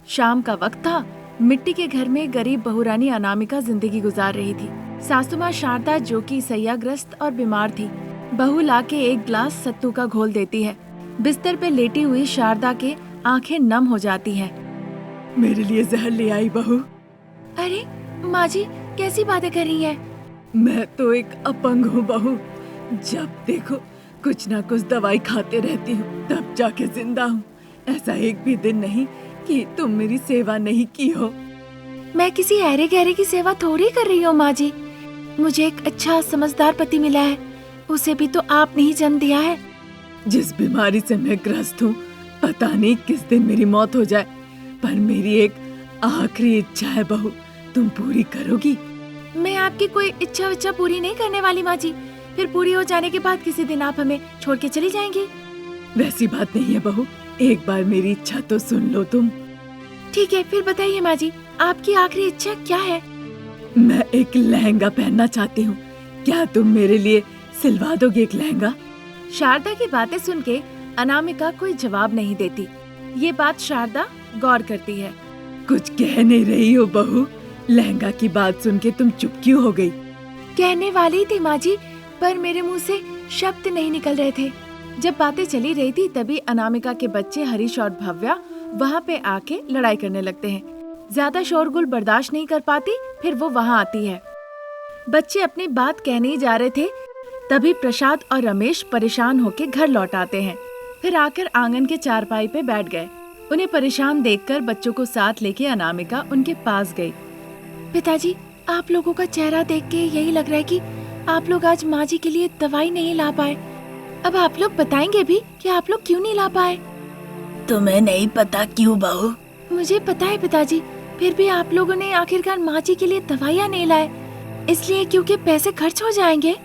शाम का वक्त था। मिट्टी के घर में गरीब बहुरानी अनामिका जिंदगी गुजार रही थी। सासू माँ शारदा जो कि सैयाग्रस्त और बीमार थी, बहू लाके एक गिलास सत्तू का घोल देती है। बिस्तर पे लेटी हुई शारदा के आंखें नम हो जाती हैं। मेरे लिए जहर ले आई बहू। अरे माँ जी, कैसी बातें कर रही हैं? मैं तो एक अपंग हूँ बहू। जब देखो कुछ ना कुछ दवाई खाते रहती हूँ, तब जाके जिंदा हूँ। ऐसा एक भी दिन नहीं कि तुम मेरी सेवा नहीं की हो। मैं किसी ऐरे गहरे की सेवा थोड़ी कर रही हूँ माँ जी। मुझे एक अच्छा समझदार पति मिला है, उसे भी तो आपने ही जन्म दिया है। जिस बीमारी से मैं ग्रस्त हूँ, पता नहीं किस दिन मेरी मौत हो जाए, पर मेरी एक आखिरी इच्छा है बहू, तुम पूरी करोगी? मैं आपकी कोई इच्छा पूरी नहीं करने वाली माँ जी। फिर पूरी हो जाने के बाद किसी दिन आप हमें छोड़ के चली जाएंगी। वैसी बात नहीं है बहू, एक बार मेरी इच्छा तो सुन लो तुम। ठीक है, फिर बताइए माँ जी, आपकी आखिरी इच्छा क्या है? मैं एक लहंगा पहनना चाहती हूँ। क्या तुम मेरे लिए सिलवा दोगे एक लहंगा? शारदा की बातें सुन के अनामिका कोई जवाब नहीं देती। ये बात शारदा गौर करती है। कुछ कह नहीं रही हो बहू? लहंगा की बात सुन के तुम चुप क्यों हो गई? कहने वाली थी माँ जी, पर मेरे मुंह से शब्द नहीं निकल रहे थे। जब बातें चली रही थी तभी अनामिका के बच्चे हरीश और भव्या वहाँ पे आके लड़ाई करने लगते हैं। ज्यादा शोरगुल बर्दाश्त नहीं कर पाती, फिर वो वहाँ आती है। बच्चे अपनी बात कहने ही जा रहे थे, तभी प्रसाद और रमेश परेशान होके घर लौट आते हैं। फिर आकर आंगन के चारपाई पे बैठ गए। उन्हें परेशान देखकर बच्चों को साथ लेके अनामिका उनके पास गई। पिताजी, आप लोगों का चेहरा देख के यही लग रहा है कि आप लोग आज माँ जी के लिए दवाई नहीं ला पाए। अब आप लोग बताएंगे भी कि आप लोग क्यों नहीं ला पाए? तुम्हें नहीं पता क्यों बहू? मुझे पता है पिताजी, फिर भी आप लोगों ने आखिरकार माँ जी के लिए दवाइयाँ नहीं लाए, इसलिए क्योंकि पैसे खर्च हो जाएंगे।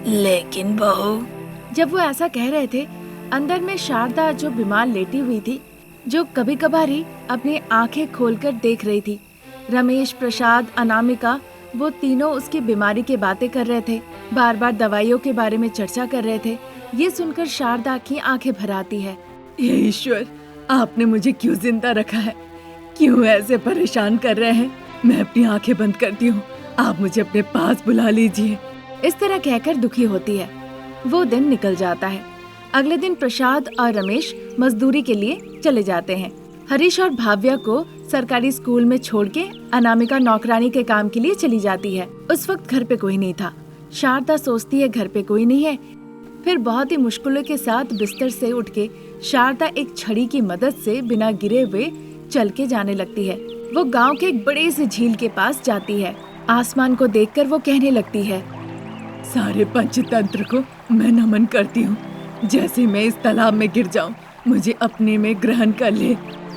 लेकिन बहू। जब वो ऐसा कह रहे थे, अंदर में शारदा जो बीमार लेटी हुई थी, जो कभी कभार ही अपनी आंखें खोलकर देख रही थी। रमेश, प्रसाद, अनामिका, वो तीनों उसकी बीमारी की बातें कर रहे थे, बार बार दवाइयों के बारे में चर्चा कर रहे थे। ये सुनकर शारदा की आंखें भर आती है। हे ईश्वर, आपने मुझे क्यों जिंदा रखा है? क्यों ऐसे परेशान कर रहे हैं? मैं अपनी आंखें बंद करती हूँ, आप मुझे अपने पास बुला लीजिए। इस तरह कहकर दुखी होती है। वो दिन निकल जाता है। अगले दिन प्रसाद और रमेश मजदूरी के लिए चले जाते हैं। हरीश और भाव्या को सरकारी स्कूल में छोड़ के अनामिका नौकरानी के काम के लिए चली जाती है। उस वक्त घर पे कोई नहीं था। शारदा सोचती है घर पे कोई नहीं है। फिर बहुत ही मुश्किलों के साथ बिस्तर से उठ के शारदा एक छड़ी की मदद से बिना गिरे हुए चल के जाने लगती है। वो गांव के एक बड़े से झील के पास जाती है। आसमान को देखकर वो कहने लगती है, सारे पंचतंत्र को मैं नमन करती हूँ। जैसे मैं इस तालाब में गिर जाऊं, मुझे अपने में ग्रहण कर ले।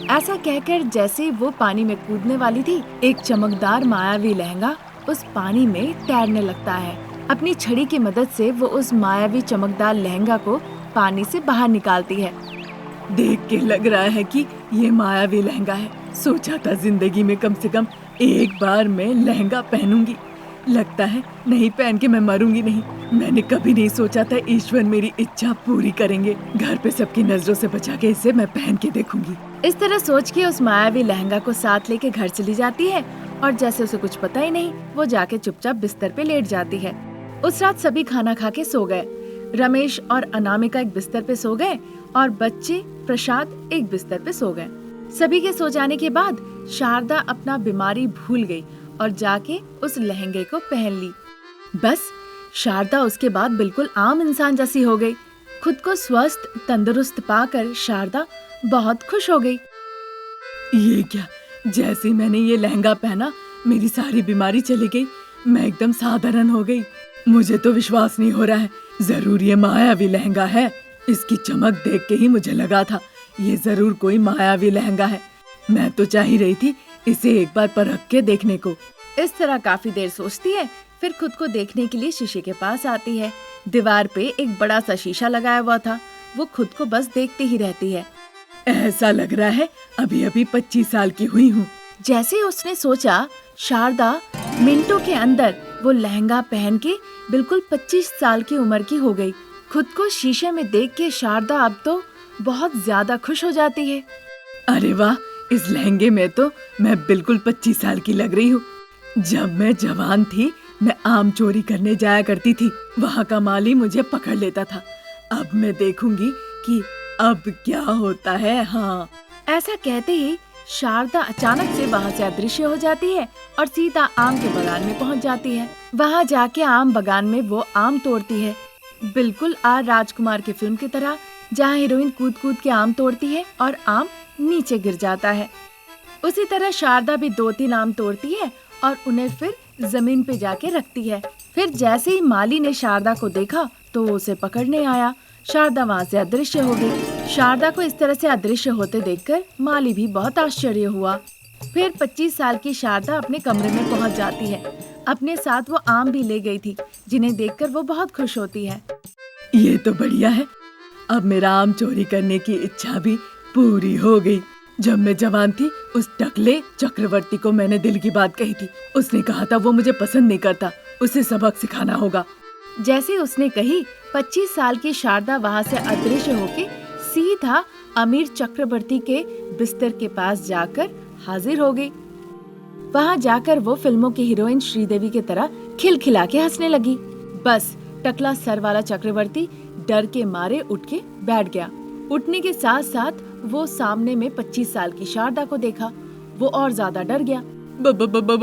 ऐसा कहकर जैसे वो पानी में कूदने वाली थी, एक चमकदार मायावी लहंगा उस पानी में तैरने लगता है। अपनी छड़ी की मदद से वो उस मायावी चमकदार लहंगा को पानी से बाहर निकालती है। देख के लग रहा है कि ये मायावी लहंगा है। सोचा था जिंदगी में कम से कम एक बार मैं लहंगा पहनूंगी, लगता है नहीं पहन के मैं मरूंगी नहीं। मैंने कभी नहीं सोचा था ईश्वर मेरी इच्छा पूरी करेंगे। घर पे सबकी नजरों से बचा के इसे मैं पहन के देखूंगी। इस तरह सोच के उस मायावी लहंगा को साथ लेके घर चली जाती है और जैसे उसे कुछ पता ही नहीं, वो जाके चुपचाप बिस्तर पे लेट जाती है। उस रात सभी खाना खा के सो गए। रमेश और अनामिका एक बिस्तर पे सो गए और बच्चे प्रसाद एक बिस्तर पे सो गए। सभी के सो जाने के बाद शारदा अपना बीमारी भूल गई और जाके उस लहंगे को पहन ली। बस शारदा उसके बाद बिल्कुल आम इंसान जैसी हो गई। खुद को स्वस्थ तंदुरुस्त पाकर शारदा बहुत खुश हो गई। ये क्या, जैसे मैंने ये लहंगा पहना मेरी सारी बीमारी चली गई। मैं एकदम साधारण हो गई। मुझे तो विश्वास नहीं हो रहा है, जरूर ये मायावी लहंगा है। इसकी चमक देख के ही मुझे लगा था ये जरूर कोई मायावी लहंगा है। मैं तो चाह ही रही थी इसे एक बार परख के देखने को। इस तरह काफी देर सोचती है, फिर खुद को देखने के लिए शीशे के पास आती है। दीवार पे एक बड़ा सा शीशा लगाया हुआ था। वो खुद को बस देखती ही रहती है। ऐसा लग रहा है अभी अभी 25 साल की हुई हूँ। जैसे ही उसने सोचा, शारदा मिनटों के अंदर वो लहंगा पहन के बिल्कुल 25 साल की उम्र की हो गई। खुद को शीशे में देख के शारदा अब तो बहुत ज्यादा खुश हो जाती है। अरे वाह, इस लहंगे में तो मैं बिल्कुल 25 साल की लग रही हूँ। जब मैं जवान थी मैं आम चोरी करने जाया करती थी, वहाँ का माली मुझे पकड़ लेता था। अब मैं देखूंगी कि अब क्या होता है। हाँ, ऐसा कहते ही शारदा अचानक से वहाँ से अदृश्य हो जाती है और सीधा आम के बगान में पहुँच जाती है। वहाँ जाके आम बगान में वो आम तोड़ती है, बिल्कुल आर राजकुमार की फिल्म की तरह, जहाँ हीरोइन कूद कूद के आम तोड़ती है और आम नीचे गिर जाता है। उसी तरह शारदा भी 2-3 आम तोड़ती है और उन्हें फिर जमीन पे जाके रखती है। फिर जैसे ही माली ने शारदा को देखा तो वो उसे पकड़ने आया। शारदा वहाँ से अदृश्य हो गई। शारदा को इस तरह से अदृश्य होते देखकर माली भी बहुत आश्चर्य हुआ। फिर 25 साल की शारदा अपने कमरे में पहुँच जाती है। अपने साथ वो आम भी ले गई थी, जिन्हें देखकर वो बहुत खुश होती है। ये तो बढ़िया है, अब मेरा आम चोरी करने की इच्छा भी पूरी हो गई। जब मैं जवान थी उस टकले चक्रवर्ती को मैंने दिल की बात कही थी। उसने कहा था वो मुझे पसंद नहीं करता, उसे सबक सिखाना होगा। जैसे उसने कही 25 साल की शारदा वहाँ से अदृश्य होके सीधा अमीर चक्रवर्ती के बिस्तर के पास जाकर हाजिर हो गई। वहाँ जाकर वो फिल्मों की हीरोइन श्रीदेवी की तरह खिलखिला के हंसने लगी। बस टकला सर वाला चक्रवर्ती डर के मारे उठ के बैठ गया। उठने के साथ साथ वो सामने में 25 साल की शारदा को देखा। वो और ज्यादा डर गया।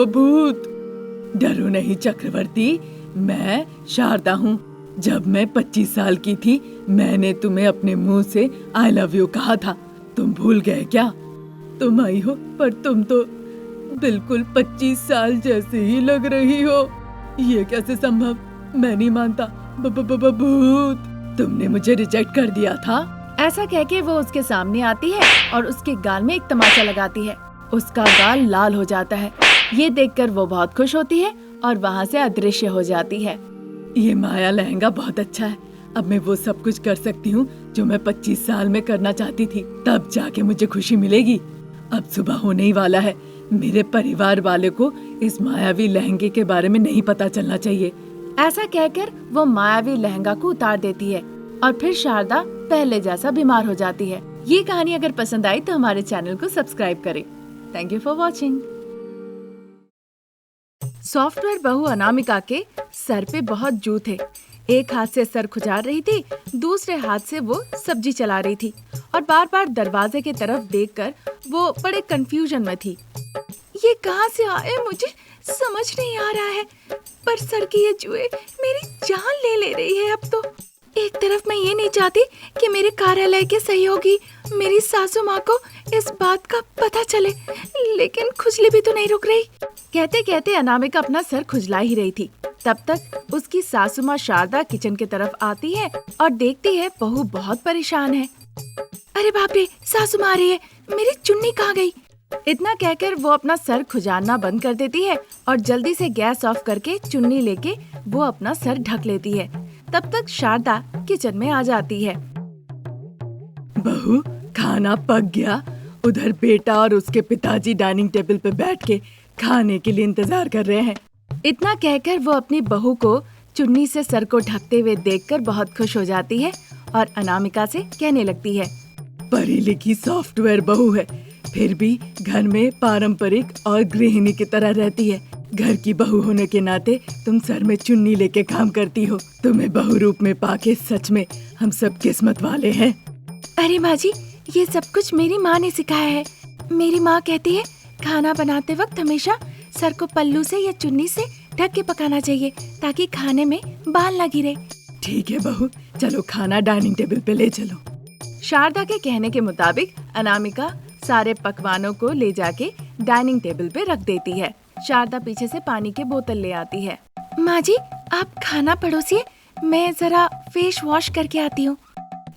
भूत! डरो नहीं चक्रवर्ती, मैं शारदा हूँ। जब मैं 25 साल की थी मैंने तुम्हें अपने मुंह से आई लव यू कहा था, तुम भूल गए क्या? तुम आई हो पर तुम तो बिल्कुल 25 साल जैसे ही लग रही हो। ये कैसे संभव? मैं नहीं मानता। भूत! तुमने मुझे रिजेक्ट कर दिया था। ऐसा कह के वो उसके सामने आती है और उसके गाल में एक तमाचा लगाती है। उसका गाल लाल हो जाता है। ये देखकर वो बहुत खुश होती है और वहाँ से अदृश्य हो जाती है। ये माया लहंगा बहुत अच्छा है। अब मैं वो सब कुछ कर सकती हूँ जो मैं 25 साल में करना चाहती थी। तब जाके मुझे खुशी मिलेगी। अब सुबह होने ही वाला है। मेरे परिवार वाले को इस मायावी लहंगे के बारे में नहीं पता चलना चाहिए। ऐसा कहकर वो मायावी लहंगा को उतार देती है और फिर शारदा पहले जैसा बीमार हो जाती है। ये कहानी अगर पसंद आई तो हमारे चैनल को सब्सक्राइब करें। Thank you for watching. Software बहू अनामिका के सर पे बहुत जू थे। एक हाथ से सर खुजार रही थी, दूसरे हाथ से वो सब्जी चला रही थी और बार बार दरवाजे की तरफ देखकर वो बड़े कंफ्यूजन में थी। ये कहाँ से आए मुझे समझ नहीं आ रहा है, पर सर की ये जुएं मेरी जान ले रही है। अब तो एक तरफ मैं ये नहीं चाहती कि मेरे कार्यालय के सहयोगी मेरी सासू माँ को इस बात का पता चले, लेकिन खुजली भी तो नहीं रुक रही। कहते कहते अनामिका अपना सर खुजला ही रही थी। तब तक उसकी सासू माँ शारदा किचन की तरफ आती है और देखती है बहू बहुत परेशान है। अरे बाप रे, सासू माँ आ रही है, मेरी चुन्नी कहाँ गई? इतना कहकर वो अपना सर खुजारना बंद कर देती है और जल्दी से गैस ऑफ करके चुन्नी लेके वो अपना सर ढक लेती है। तब तक शारदा किचन में आ जाती है। बहू, खाना पक गया। उधर बेटा और उसके पिताजी डाइनिंग टेबल पे बैठ के खाने के लिए इंतजार कर रहे हैं। इतना कहकर वो अपनी बहू को चुन्नी से सर को ढकते हुए देखकर बहुत खुश हो जाती है और अनामिका से कहने लगती है, पढ़ी लिखी सॉफ्टवेयर बहू है, फिर भी घर में पारंपरिक और गृहिणी की तरह रहती है। घर की बहू होने के नाते तुम सर में चुन्नी लेके काम करती हो। तुम्हें बहू रूप में पाके सच में हम सब किस्मत वाले हैं। अरे माँ जी, ये सब कुछ मेरी माँ ने सिखाया है। मेरी माँ कहती है खाना बनाते वक्त हमेशा सर को पल्लू से या चुन्नी से ढक के पकाना चाहिए ताकि खाने में बाल न गिरे। ठीक है बहू, चलो खाना डाइनिंग टेबल पे ले चलो। शारदा के कहने के मुताबिक अनामिका सारे पकवानों को ले जाके डाइनिंग टेबल पे रख देती है। शारदा पीछे से पानी की बोतल ले आती है। माँ जी, आप खाना परोसिए, मैं जरा फेस वॉश करके आती हूँ।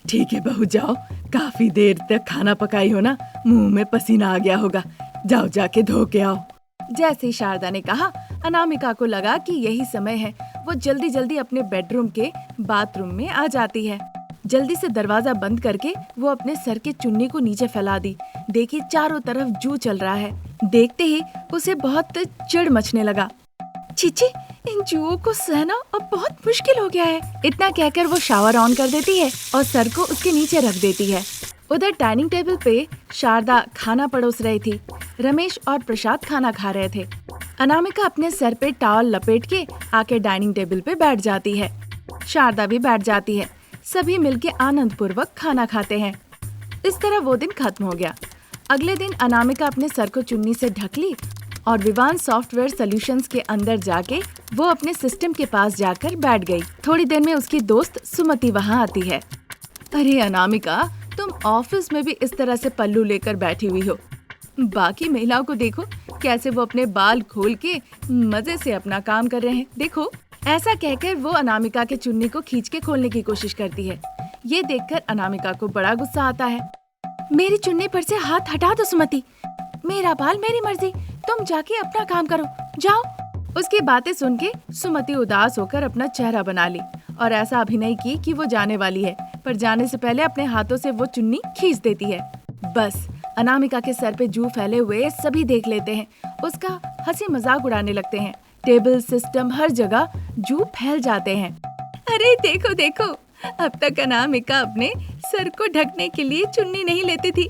ठीक है बहू, जाओ। काफी देर तक खाना पकाई हो ना, मुंह में पसीना आ गया होगा। जाओ जाके धो के आओ। जैसे ही शारदा ने कहा, अनामिका को लगा कि यही समय है। वो जल्दी जल्दी अपने बेडरूम के बाथरूम में आ जाती है। जल्दी से दरवाजा बंद करके वो अपने सर की चुन्नी को नीचे फैला दी। देखी चारों तरफ जू चल रहा है। देखते ही उसे बहुत चिढ़ मचने लगा। चीची, इन जुओं को सहना अब बहुत मुश्किल हो गया है। इतना कहकर वो शावर ऑन कर देती है और सर को उसके नीचे रख देती है। उधर डाइनिंग टेबल पे शारदा खाना परोस रही थी। रमेश और प्रसाद खाना खा रहे थे। अनामिका अपने सर पे टॉवल लपेट के आके डाइनिंग टेबल पे बैठ जाती है। शारदा भी बैठ जाती है। सभी मिलके आनंद पूर्वक खाना खाते हैं। इस तरह वो दिन खत्म हो गया। अगले दिन अनामिका अपने सर को चुन्नी से ढक ली और विवान सॉफ्टवेयर सॉल्यूशंस के अंदर जाके वो अपने सिस्टम के पास जाकर बैठ गई। थोड़ी देर में उसकी दोस्त सुमति वहाँ आती है। अरे अनामिका, तुम ऑफिस में भी इस तरह से पल्लू लेकर बैठी हुई हो। बाकी महिलाओं को देखो कैसे वो अपने बाल खोल के मजे से अपना काम कर रहे हैं, देखो। ऐसा कहकर वो अनामिका के चुन्नी को खींच के खोलने की कोशिश करती है। ये देखकर अनामिका को बड़ा गुस्सा आता है। मेरी चुन्नी पर से हाथ हटा दो सुमति। मेरा बाल मेरी मर्जी, तुम जाके अपना काम करो, जाओ। उसकी बातें सुन के सुमति उदास होकर अपना चेहरा बना ली और ऐसा अभिनय की कि वो जाने वाली है, पर जाने से पहले अपने हाथों से वो चुन्नी खींच देती है। बस अनामिका के सर पे जू फैले हुए सभी देख लेते हैं। उसका हंसी मजाक उड़ाने लगते हैं। टेबल, सिस्टम, हर जगह जू फैल जाते हैं। अरे देखो देखो, अब तक अनामिका अपने सर को ढकने के लिए चुन्नी नहीं लेती थी,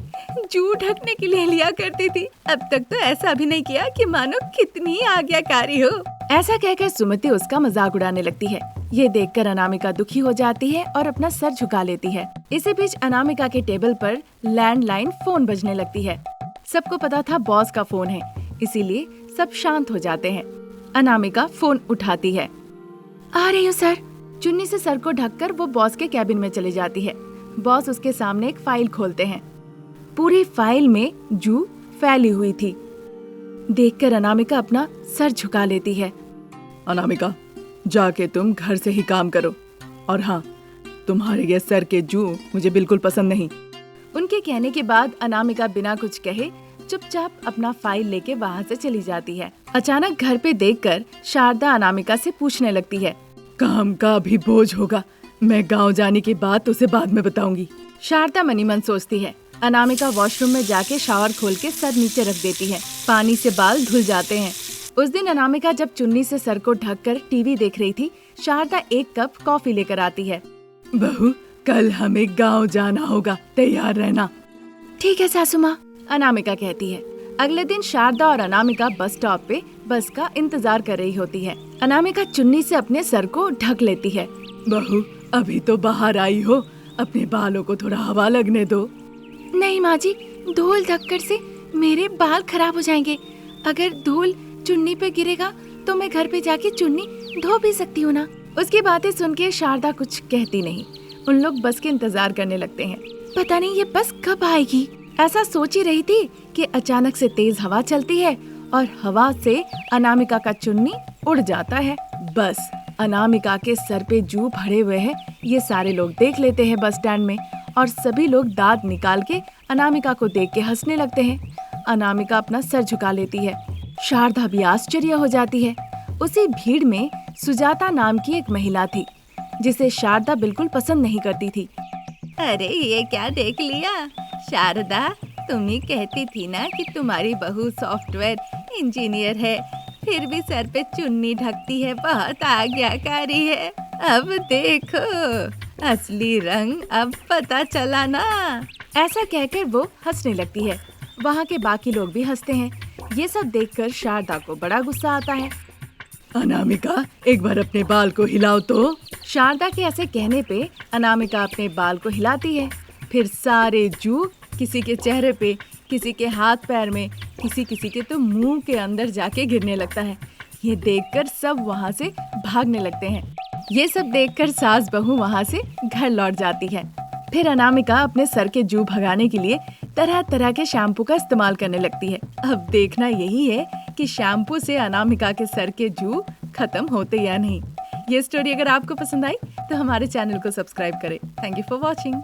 जू ढकने के लिए लिया करती थी। अब तक तो ऐसा भी नहीं किया कि मानो कितनी आज्ञाकारी हो। ऐसा कहकर सुमति उसका मजाक उड़ाने लगती है। ये देखकर अनामिका दुखी हो जाती है और अपना सर झुका लेती है। इसी बीच अनामिका के टेबल पर लैंडलाइन फोन बजने लगती है। सबको पता था बॉस का फोन है, इसीलिए सब शांत हो जाते हैं। अनामिका फोन उठाती है। आ रही हूँ सर। चुन्नी से सर को ढककर वो बॉस के कैबिन में चली जाती है। बॉस उसके सामने एक फाइल खोलते हैं। पूरी फाइल में जू फैली हुई थी। देखकर अनामिका अपना सर झुका लेती है। अनामिका, जाके तुम घर से ही काम करो। और हाँ, तुम्हारे ये सर के जू मुझे बिल्कुल पसंद नहीं। उनके कहने के बाद अनामिका बिना कुछ कहे चुपचाप अपना फाइल लेके वहाँ से चली जाती है। अचानक घर पे देखकर शारदा अनामिका से पूछने लगती है। काम का भी बोझ होगा, मैं गांव जाने की बात उसे बाद में बताऊंगी। शारदा मनी मन सोचती है। अनामिका वॉशरूम में जाके शावर खोल के सर नीचे रख देती है। पानी से बाल धुल जाते हैं। उस दिन अनामिका जब चुन्नी से सर को ढककर टीवी देख रही थी, शारदा एक कप कॉफी लेकर आती है। बहू, कल हमें गांव जाना होगा, तैयार रहना। ठीक है सासू माँ, अनामिका कहती है। अगले दिन शारदा और अनामिका बस स्टॉप पे बस का इंतजार कर रही होती है। अनामिका चुन्नी से अपने सर को ढक लेती है। बहू, अभी तो बाहर आई हो, अपने बालों को थोड़ा हवा लगने दो। नहीं माँ जी, धूल धक्कर से मेरे बाल खराब हो जाएंगे। अगर धूल चुन्नी पे गिरेगा तो मैं घर पे जाके चुन्नी धो भी सकती हूँ ना। उसकी बातें सुन के शारदा कुछ कहती नहीं। उन लोग बस के इंतजार करने लगते हैं। पता नहीं ये बस कब आएगी, ऐसा सोच ही रही थी कि अचानक से तेज हवा चलती है और हवा से अनामिका का चुन्नी उड़ जाता है। बस अनामिका के सर पे जू भरे हुए हैं। ये सारे लोग देख लेते हैं बस स्टैंड में और सभी लोग दांत निकाल के अनामिका को देख के हंसने लगते हैं। अनामिका अपना सर झुका लेती है। शारदा भी आश्चर्य हो जाती है। उसी भीड़ में सुजाता नाम की एक महिला थी जिसे शारदा बिल्कुल पसंद नहीं करती थी। अरे ये क्या देख लिया शारदा, तुम ही कहती थी ना कि तुम्हारी बहू सॉफ्टवेयर इंजीनियर है, फिर भी सर पे चुन्नी ढकती है, बहुत आज्ञाकारी है। अब देखो असली रंग अब पता चला ना। ऐसा कहकर वो हंसने लगती है। वहाँ के बाकी लोग भी हंसते हैं। ये सब देखकर शारदा को बड़ा गुस्सा आता है। अनामिका, एक बार अपने बाल को हिलाओ तो। शारदा के ऐसे कहने पे अनामिका अपने बाल को हिलाती है। फिर सारे जू किसी के चेहरे पे, किसी के हाथ पैर में, किसी किसी के तो मुंह के अंदर जाके गिरने लगता है। ये देखकर सब वहाँ से भागने लगते हैं। ये सब देखकर सास बहू वहाँ से घर लौट जाती है। फिर अनामिका अपने सर के जू भगाने के लिए तरह तरह के शैम्पू का इस्तेमाल करने लगती है। अब देखना यही है कि शैम्पू से अनामिका के सर के जू खत्म होते या नहीं। ये स्टोरी अगर आपको पसंद आई तो हमारे चैनल को सब्सक्राइब करें। Thank you for watching.